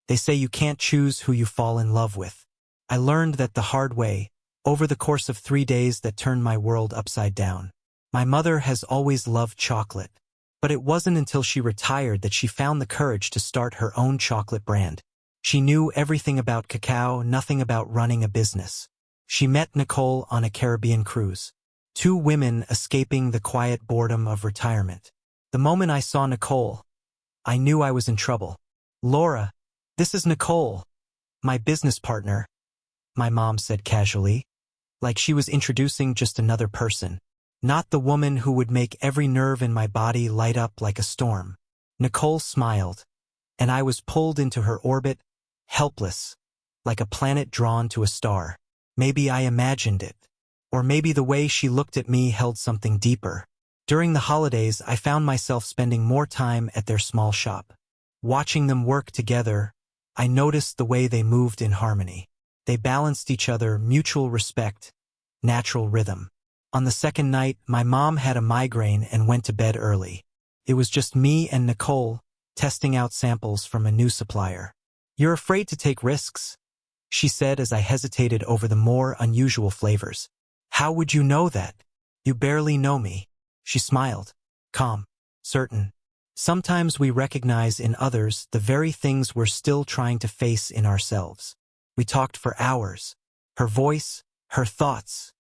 They say you can't choose who you fall in love with. I learned that the hard way, over the course of 3 days that turned my world upside down. My mother has always loved chocolate, but it wasn't until she retired that she found the courage to start her own chocolate brand. She knew everything about cacao, nothing about running a business. She met Nicole on a Caribbean cruise. 2 women escaping the quiet boredom of retirement. The moment I saw Nicole, I knew I was in trouble. "Laura, this is Nicole, my business partner," my mom said casually, like she was introducing just another person, not the woman who would make every nerve in my body light up like a storm. Nicole smiled, and I was pulled into her orbit, helpless, like a planet drawn to a star. Maybe I imagined it, or maybe the way she looked at me held something deeper. During the holidays, I found myself spending more time at their small shop. Watching them work together, I noticed the way they moved in harmony. They balanced each other, mutual respect, natural rhythm. On the second night, my mom had a migraine and went to bed early. It was just me and Nicole, testing out samples from a new supplier. "You're afraid to take risks," she said as I hesitated over the more unusual flavors. "How would you know that? You barely know me." She smiled, calm, certain. Sometimes we recognize in others the very things we're still trying to face in ourselves. We talked for hours. Her voice, her thoughts,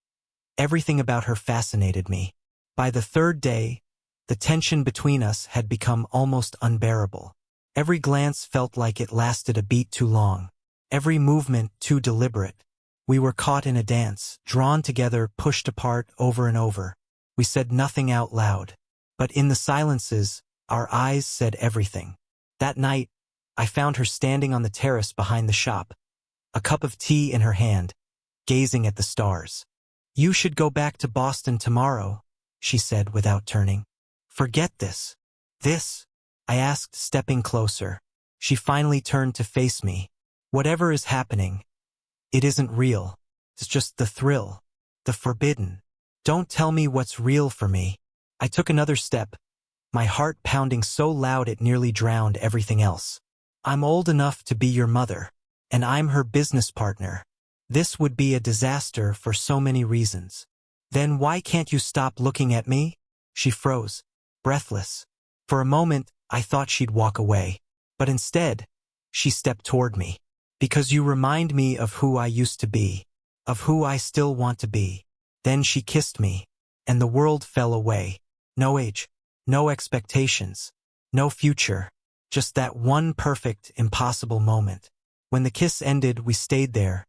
everything about her fascinated me. By the 3rd day, the tension between us had become almost unbearable. Every glance felt like it lasted a beat too long. Every movement too deliberate. We were caught in a dance, drawn together, pushed apart over and over. We said nothing out loud, but in the silences, our eyes said everything. That night, I found her standing on the terrace behind the shop, a cup of tea in her hand, gazing at the stars. "You should go back to Boston tomorrow," she said without turning. "Forget this." "This?" I asked, stepping closer. She finally turned to face me. "Whatever is happening, it isn't real. It's just the thrill, the forbidden. Don't tell me what's real for me." I took another step, my heart pounding so loud it nearly drowned everything else. "I'm old enough to be your mother, and I'm her business partner. This would be a disaster for so many reasons." "Then why can't you stop looking at me?" She froze, breathless. For a moment, I thought she'd walk away, but instead, she stepped toward me. "Because you remind me of who I used to be, of who I still want to be." Then she kissed me, and the world fell away. No age, no expectations, no future, just that one perfect, impossible moment. When the kiss ended, we stayed there,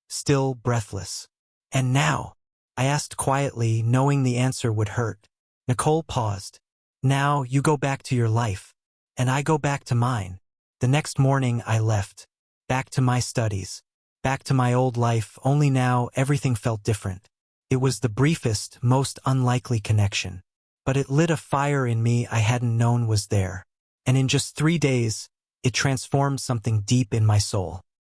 still breathless. "And now?" I asked quietly, knowing the answer would hurt. Nicole paused. "Now you go back to your life, and I go back to mine." The next morning I left, back to my studies, back to my old life, only now everything felt different. It was the briefest, most unlikely connection, but it lit a fire in me I hadn't known was there. And in just 3 days, it transformed something deep in my soul.